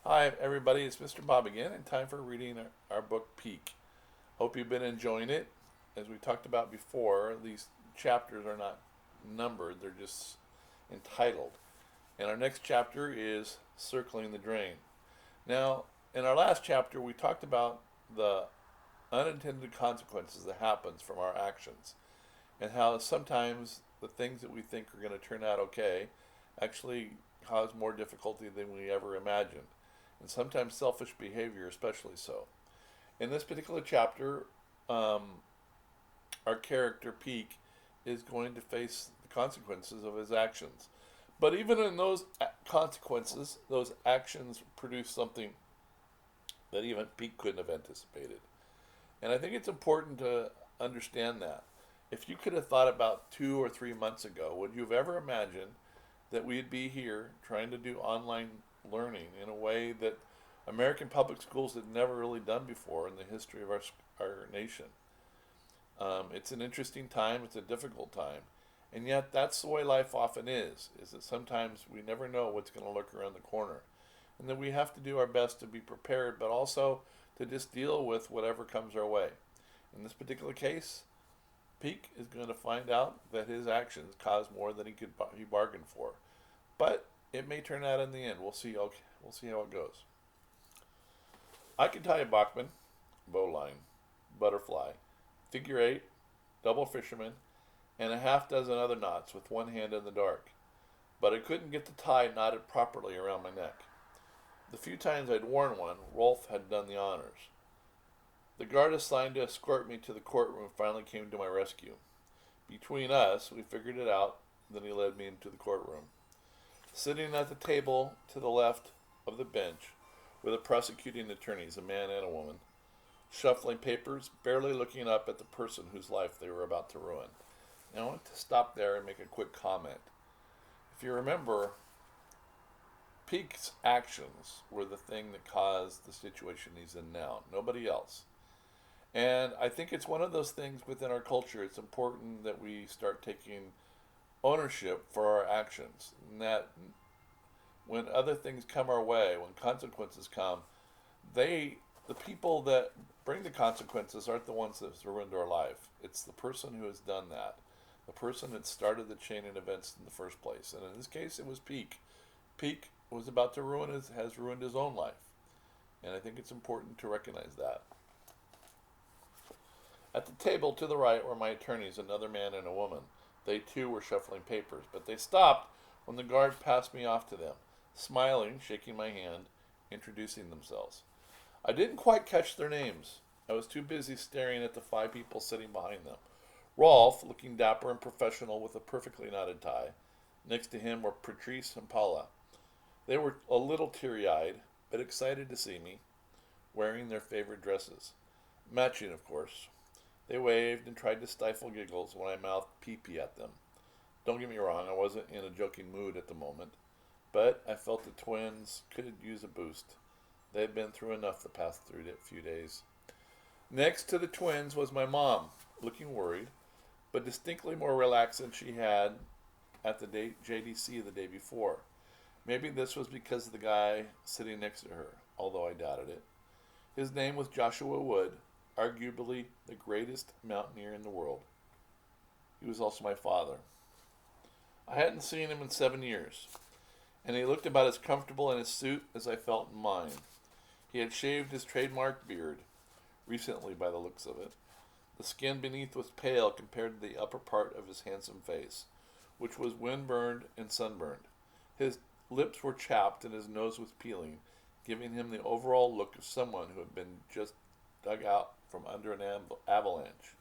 Hi, everybody. It's Mr. Bob again, and time for reading our book Peak. Hope you've been enjoying it. As we talked about before, these chapters are not numbered, they're just entitled. And our next chapter is Circling the Drain. Now, in our last chapter, we talked about the unintended consequences that happens from our actions and how sometimes the things that we think are going to turn out okay actually cause more difficulty than we ever imagined, and sometimes selfish behavior especially so. In this particular chapter, um, our character Peak is going to face the consequences of his actions. But even in those consequences, those actions produce something that even Peak couldn't have anticipated. And I think it's important to understand that. If you could have thought about 2 or 3 months ago, would you have ever imagined that we'd be here trying to do online learning in a way that American public schools had never really done before in the history of our nation? It's an interesting time. It's a difficult time. And yet that's the way life often is that sometimes we never know what's going to lurk around the corner. And that we have to do our best to be prepared, but also to just deal with whatever comes our way. In this particular case, Peak is going to find out that his actions caused more than he bargained for. But it may turn out in the end. We'll see. Okay, we'll see how it goes. I can tie a Bachman, bowline, butterfly, figure eight, double fisherman, and a half dozen other knots with one hand in the dark. But I couldn't get the tie knotted properly around my neck. The few times I'd worn one, Rolf had done the honors. The guard assigned to escort me to the courtroom finally came to my rescue. Between us, we figured it out, then he led me into the courtroom. Sitting at the table to the left of the bench were the prosecuting attorneys, a man and a woman, shuffling papers, barely looking up at the person whose life they were about to ruin. Now, I want to stop there and make a quick comment. If you remember, Peake's actions were the thing that caused the situation he's in now, nobody else. And I think it's one of those things within our culture, it's important that we start taking ownership for our actions. And that when other things come our way, when consequences come, the people that bring the consequences aren't the ones that's ruined our life. It's the person who has done that. The person that started the chain of events in the first place. And in this case, it was Peak. Peak was about to has ruined his own life. And I think it's important to recognize that. At the table to the right were my attorneys, another man and a woman. They too were shuffling papers, but they stopped when the guard passed me off to them, smiling, shaking my hand, introducing themselves. I didn't quite catch their names. I was too busy staring at the 5 people sitting behind them. Rolf, looking dapper and professional with a perfectly knotted tie. Next to him were Patrice and Paula. They were a little teary-eyed, but excited to see me, wearing their favorite dresses. Matching, of course. They waved and tried to stifle giggles when I mouthed pee-pee at them. Don't get me wrong, I wasn't in a joking mood at the moment, but I felt the twins could use a boost. They had been through enough the past few days. Next to the twins was my mom, looking worried, but distinctly more relaxed than she had at the JDC the day before. Maybe this was because of the guy sitting next to her, although I doubted it. His name was Joshua Wood, arguably the greatest mountaineer in the world. He was also my father. I hadn't seen him in 7 years, and he looked about as comfortable in his suit as I felt in mine. He had shaved his trademark beard, recently by the looks of it. The skin beneath was pale compared to the upper part of his handsome face, which was windburned and sunburned. His lips were chapped and his nose was peeling, giving him the overall look of someone who had been just dug out from under an avalanche.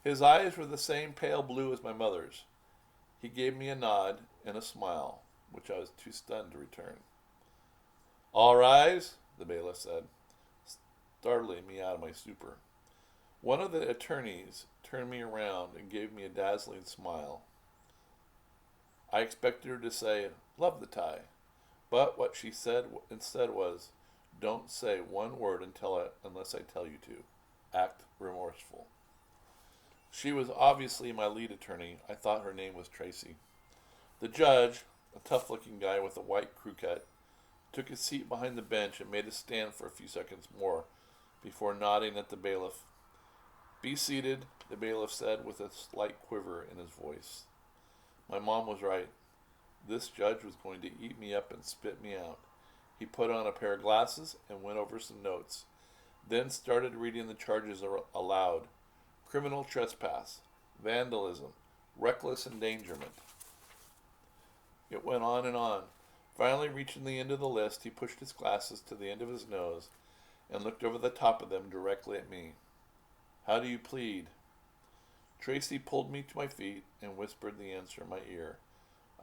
His eyes were the same pale blue as my mother's. He gave me a nod and a smile, which I was too stunned to return. All rise, the bailiff said, startling me out of my stupor. One of the attorneys turned me around and gave me a dazzling smile. I expected her to say, "Love the tie," but what she said instead was, "Don't say one word unless I tell you to. Act remorseful." She was obviously my lead attorney. I thought her name was Tracy. The judge, a tough-looking guy with a white crew cut, took his seat behind the bench, and made a stand for a few seconds more before nodding at the bailiff. "Be seated," the bailiff said with a slight quiver in his voice. My mom was right. This judge was going to eat me up and spit me out. He put on a pair of glasses and went over some notes, then started reading the charges aloud. Criminal trespass, vandalism, reckless endangerment. It went on and on. Finally, reaching the end of the list, he pushed his glasses to the end of his nose and looked over the top of them directly at me. "How do you plead?" Tracy pulled me to my feet and whispered the answer in my ear.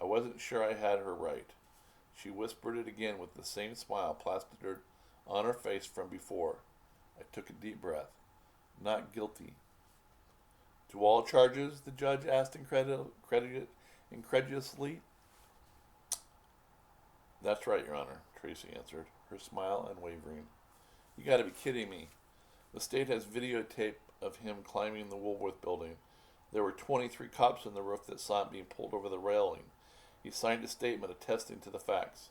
I wasn't sure I had her right. She whispered it again with the same smile plastered on her face from before. I took a deep breath. "Not guilty." "To all charges?" the judge asked incredulously. "That's right, Your Honor," Tracy answered, her smile unwavering. "You gotta be kidding me. The state has videotape of him climbing the Woolworth building. There were 23 cops on the roof that saw him being pulled over the railing. He signed a statement attesting to the facts."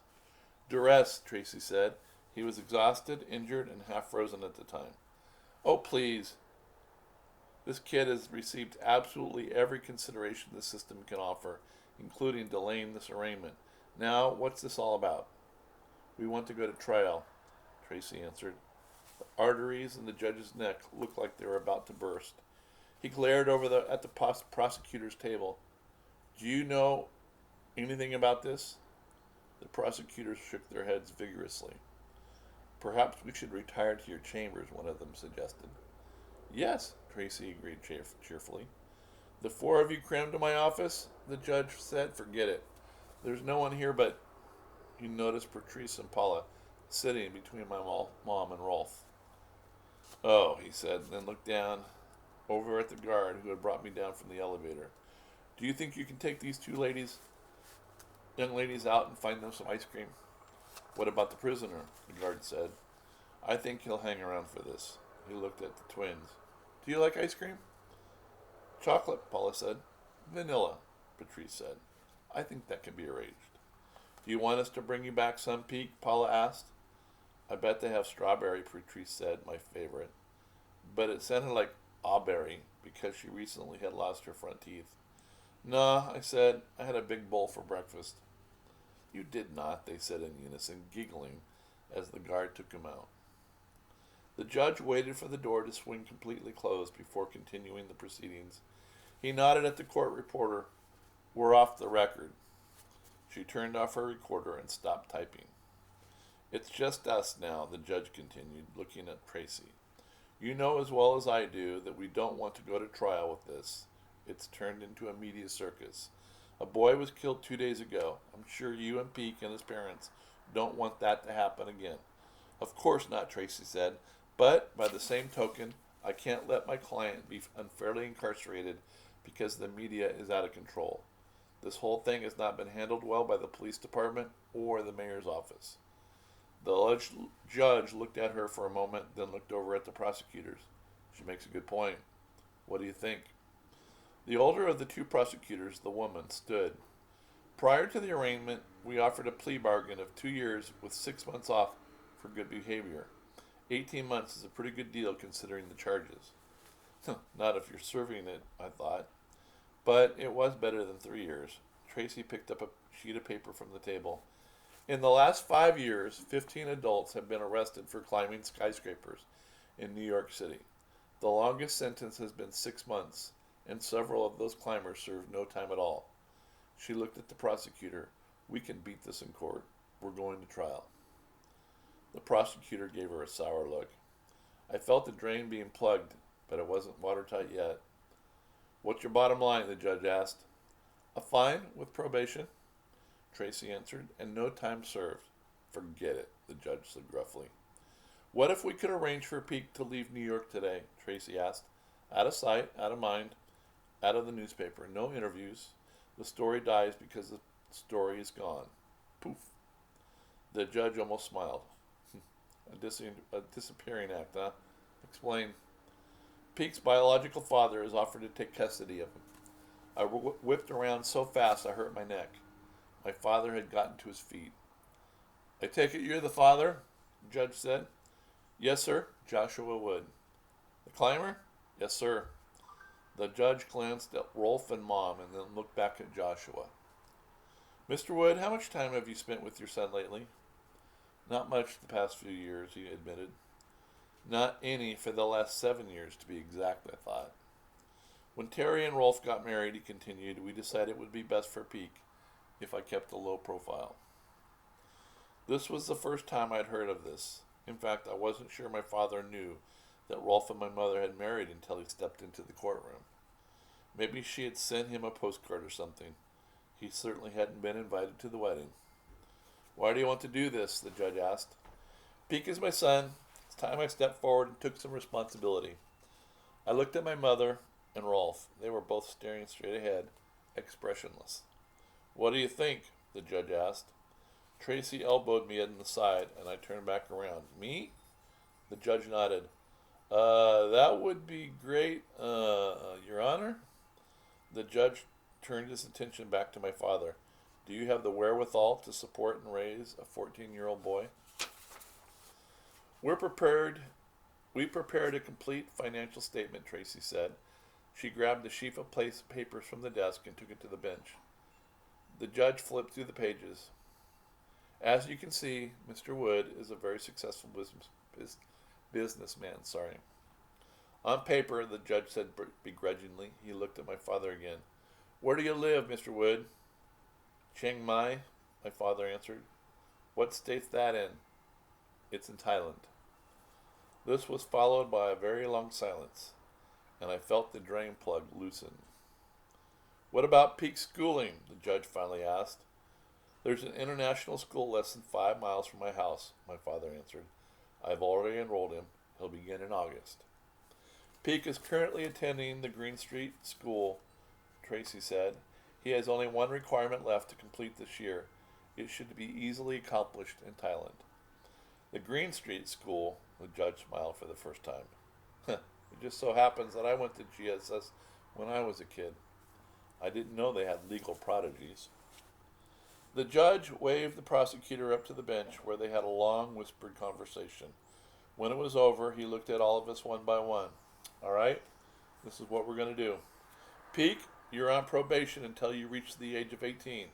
"Duress," Tracy said. "He was exhausted, injured, and half frozen at the time." "Oh, please. This kid has received absolutely every consideration the system can offer, including delaying this arraignment. Now, what's this all about?" "We want to go to trial," Tracy answered. The arteries in the judge's neck looked like they were about to burst. He glared over at the prosecutor's table. "Do you know anything about this?" The prosecutors shook their heads vigorously. "Perhaps we should retire to your chambers," one of them suggested. "Yes," Tracy agreed cheerfully. "The four of you crammed to my office?" the judge said. "Forget it. There's no one here but—" He noticed Patrice and Paula sitting between my mom and Rolf. "Oh," he said, then looked down over at the guard who had brought me down from the elevator. "Do you think you can take these young ladies out and find them some ice cream?" "What about the prisoner?" the guard said. "I think he'll hang around for this." He looked at the twins. "Do you like ice cream?" "Chocolate," Paula said. "Vanilla," Patrice said. "I think that can be arranged." "Do you want us to bring you back some, Peak?" Paula asked. "I bet they have strawberry," Patrice said, my favorite. But it sounded like awberry because she recently had lost her front teeth. "Nah," I said. "I had a big bowl for breakfast." "You did not," they said in unison, giggling as the guard took him out. The judge waited for the door to swing completely closed before continuing the proceedings. He nodded at the court reporter. "We're off the record." She turned off her recorder and stopped typing. "It's just us now," the judge continued, looking at Tracy. "You know as well as I do that we don't want to go to trial with this. It's turned into a media circus. A boy was killed 2 days ago. I'm sure you and Peake and his parents don't want that to happen again." "Of course not," Tracy said. "But, by the same token, I can't let my client be unfairly incarcerated because the media is out of control. This whole thing has not been handled well by the police department or the mayor's office." The judge looked at her for a moment, then looked over at the prosecutors. "She makes a good point. What do you think?" The older of the two prosecutors, the woman, stood. "Prior to the arraignment, we offered a plea bargain of 2 years with 6 months off for good behavior. 18 months is a pretty good deal considering the charges." "Not if you're serving it," I thought. But it was better than 3 years. Tracy picked up a sheet of paper from the table. "In the last 5 years, 15 adults have been arrested for climbing skyscrapers in New York City. The longest sentence has been 6 months, and several of those climbers served no time at all." She looked at the prosecutor. "We can beat this in court. We're going to trial." The prosecutor gave her a sour look. I felt the drain being plugged, but it wasn't watertight yet. "What's your bottom line?" the judge asked. "A fine with probation," Tracy answered, "and no time served." "Forget it," the judge said gruffly. "What if we could arrange for Peake to leave New York today?" Tracy asked. "Out of sight, out of mind, out of the newspaper. No interviews. The story dies because the story is gone. Poof." The judge almost smiled. A disappearing act, huh? Explain." "Peake's biological father has offered to take custody of him. I whipped around so fast I hurt my neck. My father had gotten to his feet. I take it you're the father? The judge said. Yes, sir, Joshua Wood. The climber? Yes, sir. The judge glanced at Rolf and Mom and then looked back at Joshua. Mr. Wood, how much time have you spent with your son lately? Not much the past few years, he admitted. Not any for the last 7 years, to be exact, I thought. When Terry and Rolf got married, he continued, we decided it would be best for Peak if I kept a low profile. This was the first time I'd heard of this. In fact, I wasn't sure my father knew that Rolf and my mother had married until he stepped into the courtroom. Maybe she had sent him a postcard or something. He certainly hadn't been invited to the wedding. Why do you want to do this? The judge asked. Peak is my son. It's time I stepped forward and took some responsibility. I looked at my mother and Rolf. They were both staring straight ahead, expressionless. What do you think? The judge asked. Tracy elbowed me in the side, and I turned back around. Me? The judge nodded. That would be great, Your Honor. The judge turned his attention back to my father. Do you have the wherewithal to support and raise a 14-year-old boy? We prepared a complete financial statement, Tracy said. She grabbed a sheaf of papers from the desk and took it to the bench. The judge flipped through the pages. As you can see, Mr. Wood is a very successful businessman. On paper, the judge said begrudgingly. He looked at my father again. Where do you live, Mr. Wood? Chiang Mai, my father answered. What state's that in? It's in Thailand. This was followed by a very long silence, and I felt the drain plug loosen. What about Peak schooling? The judge finally asked. There's an international school less than 5 miles from my house, my father answered. I've already enrolled him. He'll begin in August. Peak is currently attending the Green Street School, Tracy said. He has only one requirement left to complete this year. It should be easily accomplished in Thailand. The Green Street School, the judge smiled for the first time. It just so happens that I went to GSS when I was a kid. I didn't know they had legal prodigies. The judge waved the prosecutor up to the bench where they had a long whispered conversation. When it was over, he looked at all of us one by one. All right, this is what we're going to do. Peak, you're on probation until you reach the age of 18.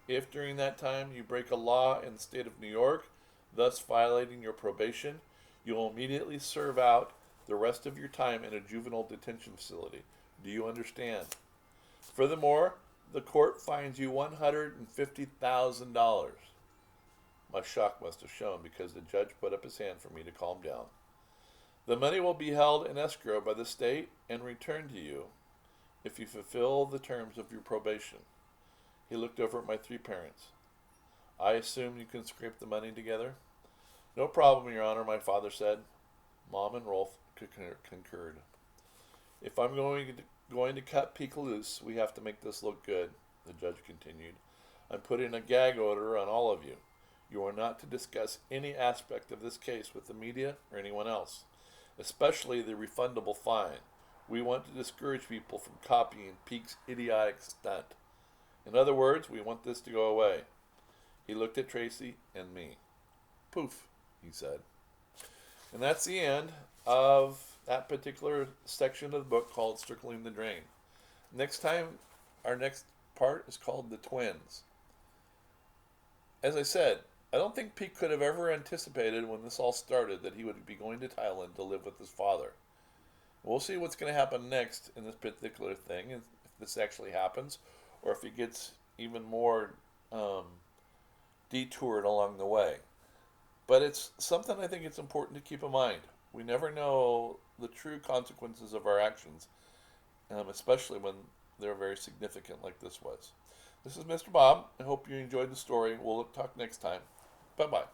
If during that time you break a law in the state of New York, thus violating your probation, you will immediately serve out the rest of your time in a juvenile detention facility. Do you understand? Furthermore, the court fines you $150,000. My shock must have shown because the judge put up his hand for me to calm down. The money will be held in escrow by the state and returned to you if you fulfill the terms of your probation. He looked over at my 3 parents. I assume you can scrape the money together? No problem, Your Honor, my father said. Mom and Rolf concurred. If I'm going to cut Peak loose, we have to make this look good, the judge continued. I'm putting a gag order on all of you. You are not to discuss any aspect of this case with the media or anyone else, especially the refundable fine. We want to discourage people from copying Peak's idiotic stunt. In other words, we want this to go away. He looked at Tracy and me. Poof, he said. And that's the end of that particular section of the book called Circling the Drain. Next time, our next part is called The Twins. As I said, I don't think Peak could have ever anticipated when this all started that he would be going to Thailand to live with his father. We'll see what's going to happen next in this particular thing, if this actually happens, or if he gets even more detoured along the way. But it's something I think it's important to keep in mind. We never know the true consequences of our actions, especially when they're very significant like this was. This is Mr. Bob. I hope you enjoyed the story. We'll talk next time. Bye-bye.